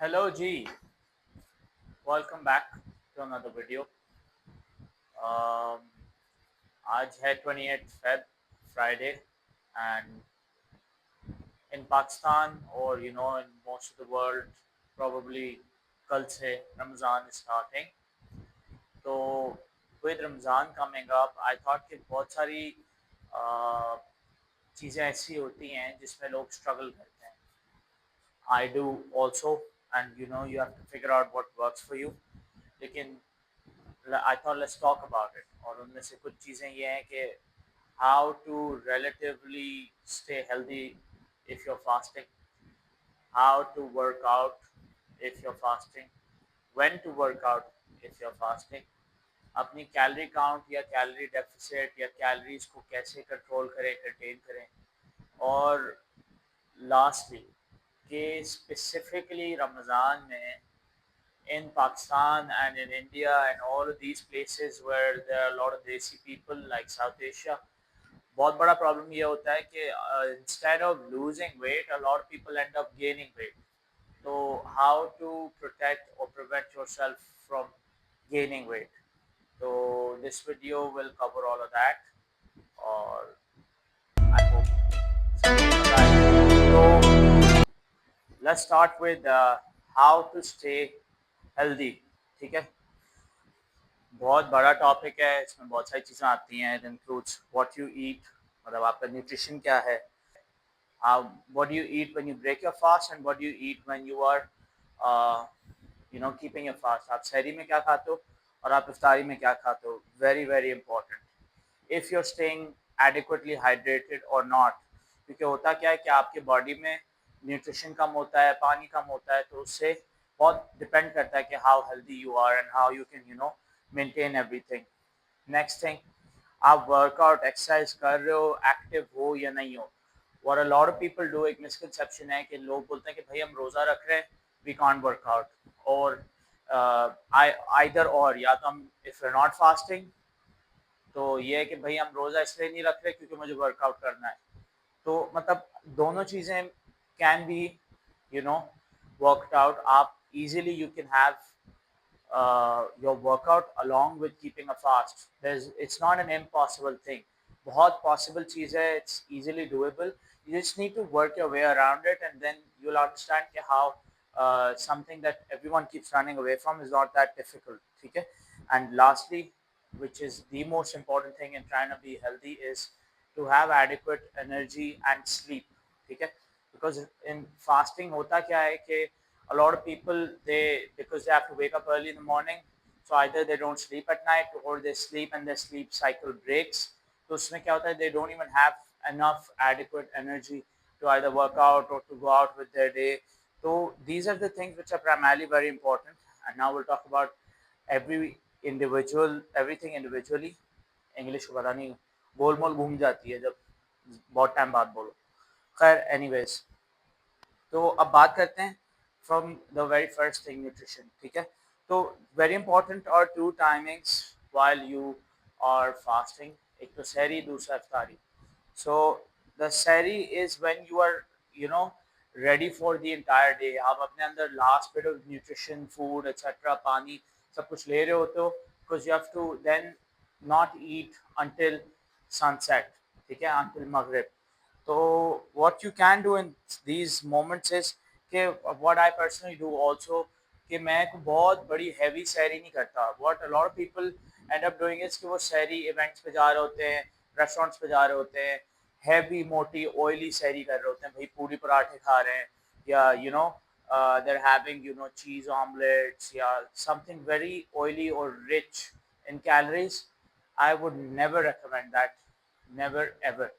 Hello जी। Welcome back to another video. आज है 28 Feb Friday and in Pakistan और in most of the world probably कल से रमज़ान स्टार्टिंग। तो with Ramzan coming up I thought कि बहुत सारी चीज़ें ऐसी होती हैं जिसमें लोग स्ट्रगल करते हैं। I do also and you have to figure out what works for you। लेकिन I thought let's talk about it। और उनमें से कुछ चीज़ें ये हैं कि how to relatively stay healthy if you're fasting, how to work out if you're fasting, when to work out if you're fasting, अपनी कैलोरी काउंट या कैलोरी डेफिसिट या कैलोरीज को कैसे कंट्रोल करें, कंटेन करें, और लास्टली कि स्पेसिफिकली रमज़ान में in Pakistan and in India and all of these places where there are a lot of desi people like South Asia, बहुत बड़ा प्रॉब्लम ये होता है कि instead of losing weight a lot of people end up gaining weight। so how to protect or prevent yourself from gaining weight? So this video will cover all of that और I hope समझ मजा आएगा। So let's start with how to stay healthy। ठीक है, बहुत बड़ा topic है, इसमें बहुत सारी चीज़ें आती हैं। It includes what you eat, मतलब आपका न्यूट्रिशन क्या है, what you eat when you break your fast and what you eat when you are keeping your fast. आप सहरी में क्या खाते हो और आप इफ्तारी में क्या खाते हो, very very important. If you are staying adequately hydrated और नॉट, क्योंकि होता क्या है कि आपके बॉडी में न्यूट्रिशन कम होता है, पानी कम होता है, तो उससे बहुत डिपेंड करता है कि how healthy you are and how you can maintain everything. Next thing, आप वर्कआउट एक्सरसाइज कर रहे हो, एक्टिव हो या नहीं हो। What a lot of people do, एक मिसकंसेप्शन है कि लोग बोलते हैं कि भाई हम रोज़ा रख रहे हैं, वी कांट वर्क आउट, और आइदर और, या तो हम इफ यू नॉट फास्टिंग तो ये है कि भाई हम रोज़ा इसलिए नहीं रख रहे क्योंकि मुझे वर्कआउट करना है। तो मतलब दोनों चीज़ें can be you know worked out. आप easily you can have your workout along with keeping a fast। It's not an impossible thing, बहुत possible चीज़ है, it's easily doable। You just need to work your way around it and then you'll understand कि how something that everyone keeps running away from is not that difficult। ठीक है, and lastly, which is the most important thing in trying to be healthy, is to have adequate energy and sleep। ठीक है, because in fasting होता क्या है कि a lot of people, they, because they have to wake up early in the morning, so either they don't sleep at night or they sleep and their sleep cycle breaks। तो उसमें क्या होता है, they don't even have enough adequate energy to either work out or to go out with their day। so these are the things which are primarily very important, and now we'll talk about everything individually। English को पता नहीं, गोल मोल घूम जाती है जब बहुत time बाद बोलो। खैर एनीवेज, तो अब बात करते हैं from the very first thing, nutrition. ठीक है, तो वेरी इंपॉर्टेंट और two timings while you are fasting, एक तो सहरी, दूसरा इफ्तारी। So the sehri is when you are ready for the entire day. आप अपने अंदर last bit of nutrition, food etcetera, पानी सब कुछ ले रहे होते हो, because you have to then not eat until sunset. ठीक है, अंटिल मगरिब। तो what you can do in these moments is कि what I personally do also, कि मैं को बहुत बड़ी हैवी सैरी नहीं करता। what a lot of people end up doing is कि वो सैरी इवेंट्स पे जा रहे होते हैं, रेस्टोरेंट्स पे जा रहे होते हैं, हैवी मोटी ऑयली सैरी कर रहे होते हैं, भाई पूरी पराठे खा रहे हैं, या they're having cheese omelets या something very oily or rich in calories। I would never recommend that, never ever।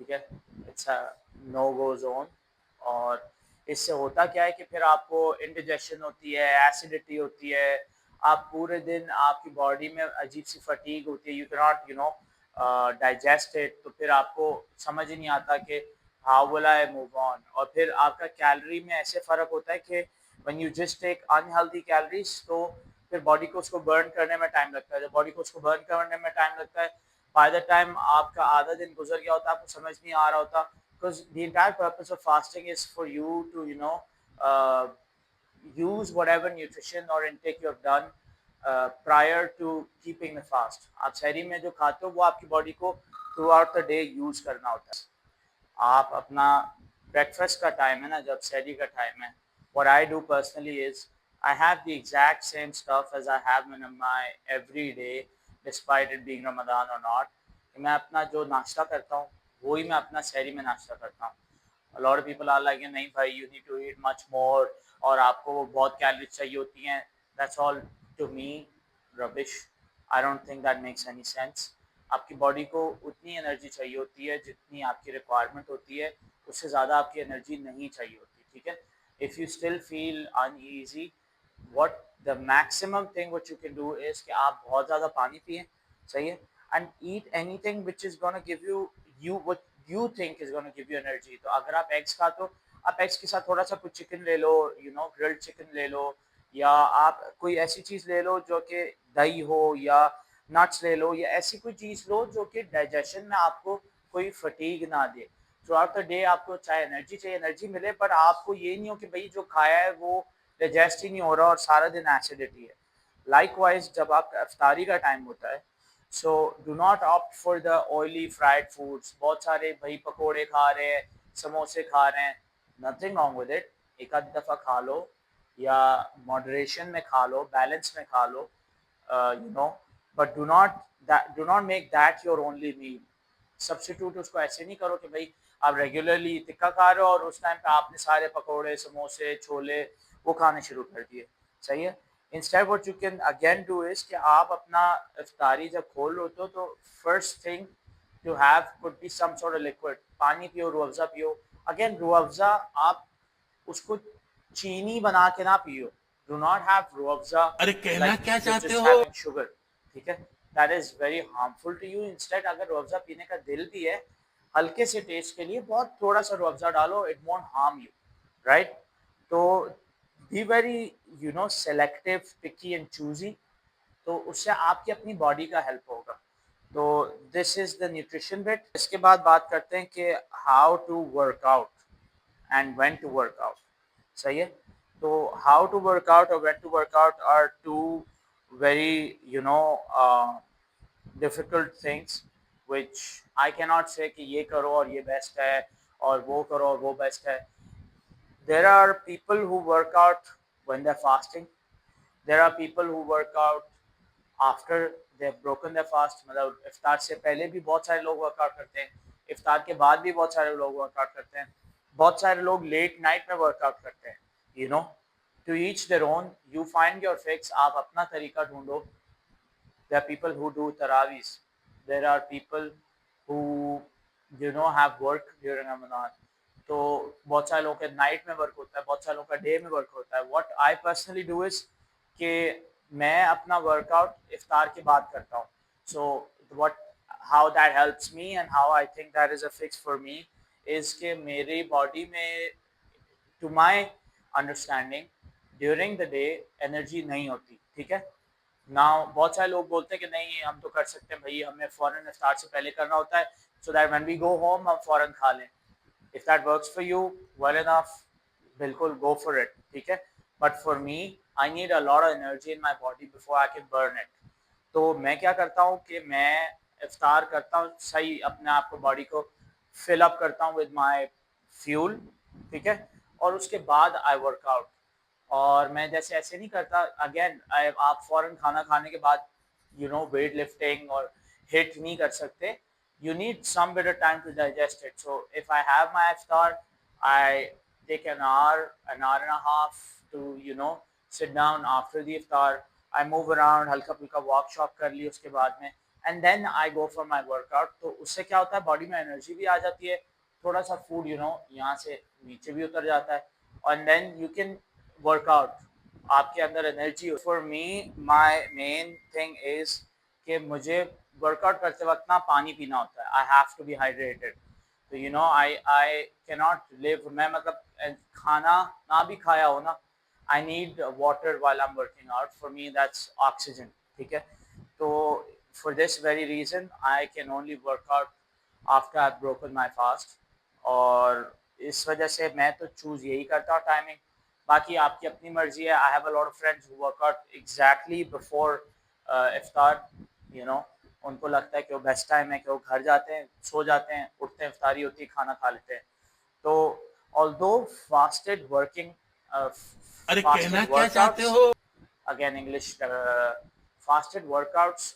ठीक है, it's a no go zone. और इससे होता क्या है कि फिर आपको इंडिजेशन होती है, एसिडिटी होती है, आप पूरे दिन आपकी बॉडी में अजीब सी फटीग होती है, you can not digest it. तो फिर आपको समझ ही नहीं आता कि how will I move on. और फिर आपका कैलोरी में ऐसे फ़र्क होता है कि when you just take unhealthy calories, तो फिर बॉडी को उसको बर्न करने में टाइम लगता है। जब बॉडी को उसको बर्न करने में टाइम लगता है, बाय द टाइम आपका आधा दिन गुजर गया होता है, आपको समझ नहीं आ रहा होता। Because the entire purpose of fasting is for you to use whatever nutrition or intake you have done prior to keeping the fast. आप शहरी में जो खाते हो वो आपकी बॉडी को through out the day use करना होता है. आप अपना ब्रेकफास्ट का टाइम है ना, जब शहरी का टाइम है, what I do personally is I have the exact same stuff as I have in my every day, despite it being Ramadan or not. मैं अपना जो नाश्ता करता हूँ वही मैं अपना शहरी में नाश्ता करता हूँ. A lot of people are like नहीं भाई you need to eat much more और आपको बहुत कैलोरीज चाहिए होती हैं. That's all to me rubbish. I don't think that makes any sense. आपकी बॉडी को उतनी एनर्जी चाहिए होती है जितनी आपकी रिक्वायरमेंट होती है, उससे ज़्यादा आपकी एनर्जी नहीं चाहिए होती. ठीक है. If you still feel uneasy, what the maximum thing what you can do is कि आप बहुत ज़्यादा पानी पिए. सही है. And eat anything which is gonna give you what you think is gonna give you energy. तो अगर आप एग्स खाते हो, आप एग्स के साथ थोड़ा सा कुछ चिकन ले लो, ग्रिल्ड चिकन ले लो, या आप कोई ऐसी चीज़ ले लो जो कि दही हो, या नट्स ले लो, या ऐसी कोई चीज़ लो जो कि डाइजेशन में आपको कोई फटीग ना दे. थ्रू आउट द डे आपको चाहे एनर्जी चाहिए, एनर्जी मिले, पर आपको ये नहीं हो कि भाई जो खाया है वो डाइजेस्ट ही नहीं हो रहा और सारा दिन एसिडिटी है. लाइकवाइज जब आपका इफ्तारी का टाइम होता है, so do not opt for the oily fried foods. बहुत सारे भाई पकोड़े खा रहे हैं, समोसे खा रहे हैं, नथिंग रॉन्ग विद इट. एक आध दफ़ा खा लो, या मॉडरेशन में खा लो, बैलेंस में खा लो, but do not make that your only meal. Substitute उसको ऐसे नहीं करो कि भाई आप रेगुलरली टिक्का खा रहे हो और उस टाइम पे आपने सारे पकोड़े, समोसे, छोले वो खाने शुरू कर दिए. सही है. Instead what you can again do is कि आप अपना इफ्तारी जब खोल लो तो first thing to have could be some sort of liquid. पानी पियो, रूह अफ़ज़ा पियो. अगेन रूह अफ़ज़ा आप उसको चीनी बना के ना पियो. Do not have Rooh Afza अरे कहना लाइक क्या you're चाहते just हो? having sugar. ठीक है. That is very harmful to you. Instead अगर रूह अफ़ज़ा पीने का दिल भी है, हल्के से टेस्ट के लिए बहुत थोड़ा सा रूह अफ़ज़ा डालो, it won't harm you. Right. तो be very selective, picky and choosy. तो उससे आपकी अपनी बॉडी का हेल्प होगा. तो this is the nutrition bit. इसके बाद बात करते हैं कि how to work out and when to work out. सही है. तो हाउ टू वर्क आउट और when to work out are two very difficult things which I cannot say कि ये करो और ये बेस्ट है और वो करो और वो बेस्ट है. There are people who work out when they're fasting. There are people who work out after they've broken their fast. मतलब इफ्तार से पहले भी बहुत सारे लोग वर्कआउट करते हैं, इफ्तार के बाद भी बहुत सारे लोग वर्कआउट करते हैं, बहुत सारे लोग लेट नाइट में वर्कआउट करते हैं. You know to each their own. You find your fix. आप अपना तरीका ढूंढो. There are people who do tarawees. There are people who have work during Ramadan. तो बहुत सारे लोगों के नाइट में वर्क होता है, बहुत सारे लोगों का डे में वर्क होता है. What I personally do is कि मैं अपना वर्कआउट इफ्तार के बाद करता हूँ. So what how that helps me and how I think that is a fix for me is कि मेरी बॉडी में, to my understanding, during the day energy नहीं होती. ठीक है. ना बहुत सारे लोग बोलते हैं कि नहीं हम तो कर सकते हैं भाई, हमें फ़ौरन इफ्तार से पहले करना होता है, so that when we go home हम फ़ौरन खा लें. If that works for you, well enough, बिल्कुल गो फॉर इट. ठीक है. But for me, I need a lot of energy in my body before I can burn it. तो मैं क्या करता हूँ कि मैं इफ्तार करता हूँ, सही अपने आप को, बॉडी को फिल अप करता हूँ विद माई फ्यूल. ठीक है. और उसके बाद आई वर्कआउट. और मैं जैसे ऐसे नहीं करता अगेन, आप फौरन खाना खाने के बाद वेट लिफ्टिंग और हिट नहीं कर सकते. you need some bit of time to digest it. So if I have my iftar, I take an hour and a half to sit down after the iftar. I move around, हल्का फुल्का walk shock कर ली उसके बाद में, and then I go for my workout. तो उससे क्या होता है, बॉडी में एनर्जी भी आ जाती है, थोड़ा सा फूड यहाँ से नीचे भी उतर जाता है, and then you can workout. आपके अंदर energy. For me my main thing is कि मुझे वर्कआउट करते वक्त ना पानी पीना होता है. I have to be hydrated. तो आई कैन नॉट लिव. मैं मतलब खाना ना भी खाया हो ना, I need water while I am working out. For me that's oxygen. ठीक है. तो for this very reason I can only workout after I have broken my fast. और इस वजह से मैं तो चूज़ यही करता हूँ टाइमिंग बाकी आपकी अपनी मर्जी है. I have a lot of friends who work out exactly before iftar. You know, उनको लगता है कि वो बेस्ट टाइम है कि वो घर जाते हैं, सो जाते हैं, उठते हैं, इफ्तारी होती है, खाना खा लेते हैं. तो ऑल्दो फास्टेड वर्किंग अरे कहना fasted क्या चाहते workouts, हो? again English, fasted workouts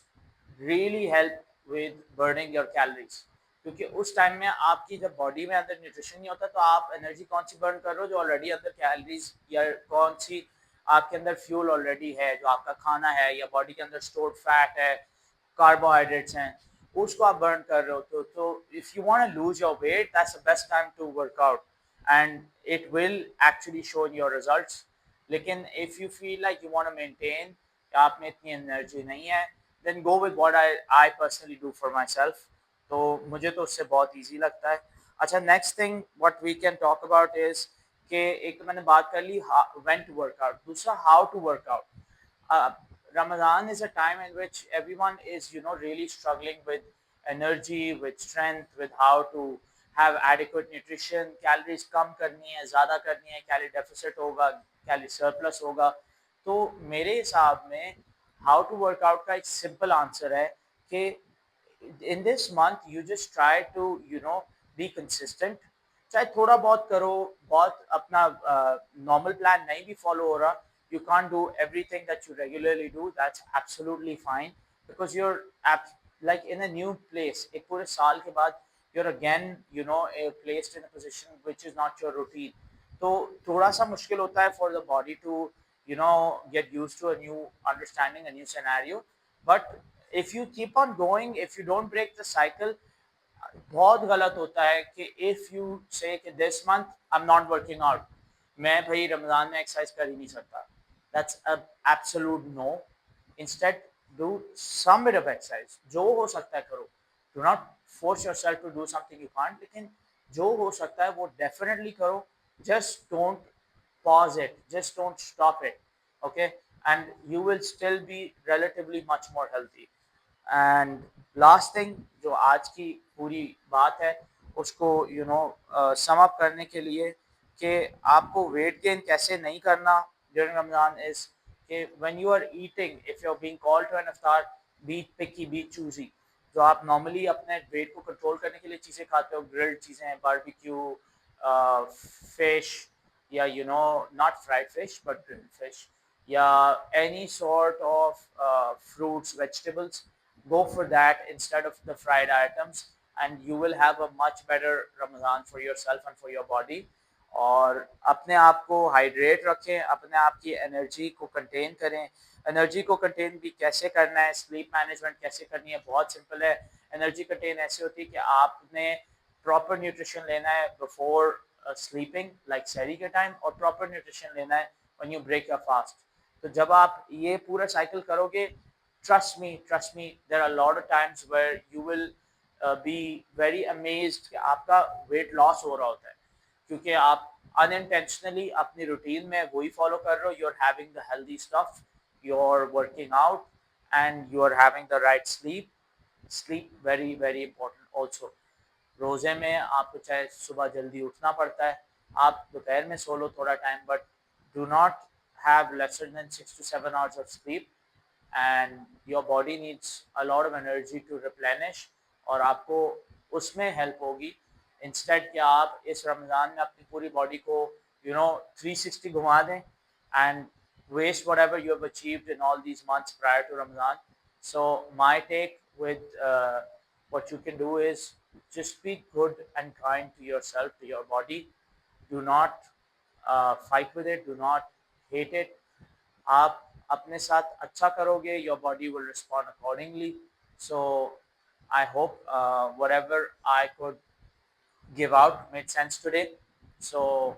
really help with burning your calories. क्योंकि उस टाइम में आपकी जब बॉडी में अंदर न्यूट्रिशन नहीं होता तो आप एनर्जी कौन सी बर्न कर रहे हो, जो ऑलरेडी अंदर कैलोरीज या कौन सी आपके अंदर फ्यूल ऑलरेडी है, जो आपका खाना है या बॉडी के अंदर स्टोर्ड फैट है, कार्बोहाइड्रेट्स हैं, उसको आप बर्न कर रहे हो. तो if you want to lose your weight, that's the best time to work out and it will actually show in your results. लेकिन if you feel like you want to maintain, आप में इतनी energy नहीं है, then go with what I personally do for myself. तो मुझे तो उससे बहुत ईजी लगता है. अच्छा, next thing what we can talk about is कि एक तो मैंने बात कर ली व्हेन टू वर्क आउट, दूसरा how to work out. Ramadan is a time in which everyone is, really struggling with energy, with strength, with how to have adequate nutrition. Calories कम करनी है, ज़्यादा करनी है, calorie deficit होगा, calorie surplus होगा. तो मेरे हिसाब में how to work out का एक simple answer है कि in this month you just try to, be consistent. चाहे थोड़ा बहुत करो, बहुत अपना नॉर्मल प्लान नहीं भी फॉलो हो रहा, you can't do everything that you regularly do, that's absolutely fine, because you're like in a new place. एक पूरे साल के बाद you're again, placed in a position which is not your routine. तो थोड़ा सा मुश्किल होता है for the body to, get used to a new understanding, a new scenario. But if you keep on going, if you don't break the cycle, बहुत गलत होता है कि if you say that this month I am not working out, मैं भाई रमजान में exercise कर ही नहीं सकता. That's absolute no. Instead do some bit of exercise, जो हो सकता है करो. Do not force yourself to do something you can't, लेकिन जो हो सकता है वो डेफिनेटली करो. Just don't pause it, just don't stop it. Okay, and you will still be relatively much more healthy. And last thing, जो आज की पूरी बात है उसको सम अप करने के लिए कि आपको वेट गेन कैसे नहीं करना ड्यूरिंग रमजान इज कि when you are eating, if you are being called to an iftar, be picky, be choosy. जो आप नॉर्मली अपने वेट को कंट्रोल करने के लिए चीज़ें खाते हो, ग्रिल्ड चीज़ें, बारबेक्यू, फिश, या not fried fish but grilled fish, या any sort of fruits, vegetables, go for that instead of the fried items, and you will have a much better Ramadan for yourself and for your body. और अपने आप को hydrate रखें, अपने आप की energy को कंटेन करें. एनर्जी को कंटेन भी कैसे करना है, स्लीप मैनेजमेंट कैसे करनी है, बहुत सिंपल है. एनर्जी कंटेन ऐसे होती है कि आपने प्रॉपर न्यूट्रिशन लेना है बिफोर स्लीपिंग, लाइक सहरी के टाइम, और प्रॉपर न्यूट्रिशन लेना है when you break your fast. तो जब आप ये पूरा साइकिल करोगे, trust me, there are a lot of times where you will be very amazed कि आपका वेट लॉस हो रहा होता है, क्योंकि आप unintentionally अपनी रूटीन में वही फॉलो कर रहे हो. You are having the healthy stuff, you are working out, and you are having the right sleep. Sleep very very important also. रोज़े में आपको चाहे सुबह जल्दी उठना पड़ता है, आप दोपहर में सो लो थोड़ा time, but do not have lesser than 6 to 7 hours of sleep, and your body needs a lot of energy to replenish, और आपको उसमें हेल्प होगी. इंस्टेड कि आप इस रमज़ान में अपनी पूरी बॉडी को 360 घुमा दें and waste whatever you have achieved in all these months prior to Ramadan. So my take with what you can do is just be good and kind to yourself, to your body. Do not fight with it, do not hate it. आप अपने साथ अच्छा करोगे, your body will respond accordingly. So I hope whatever I could give out made sense today. So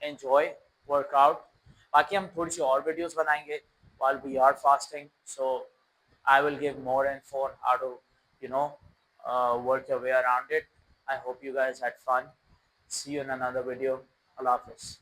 enjoy, work out. बाकी हम थोड़ी सी और videos बनाएंगे while we are fasting. So I will give more info on how to, work your way around it. I hope you guys had fun. See you in another video. Allah Hafiz.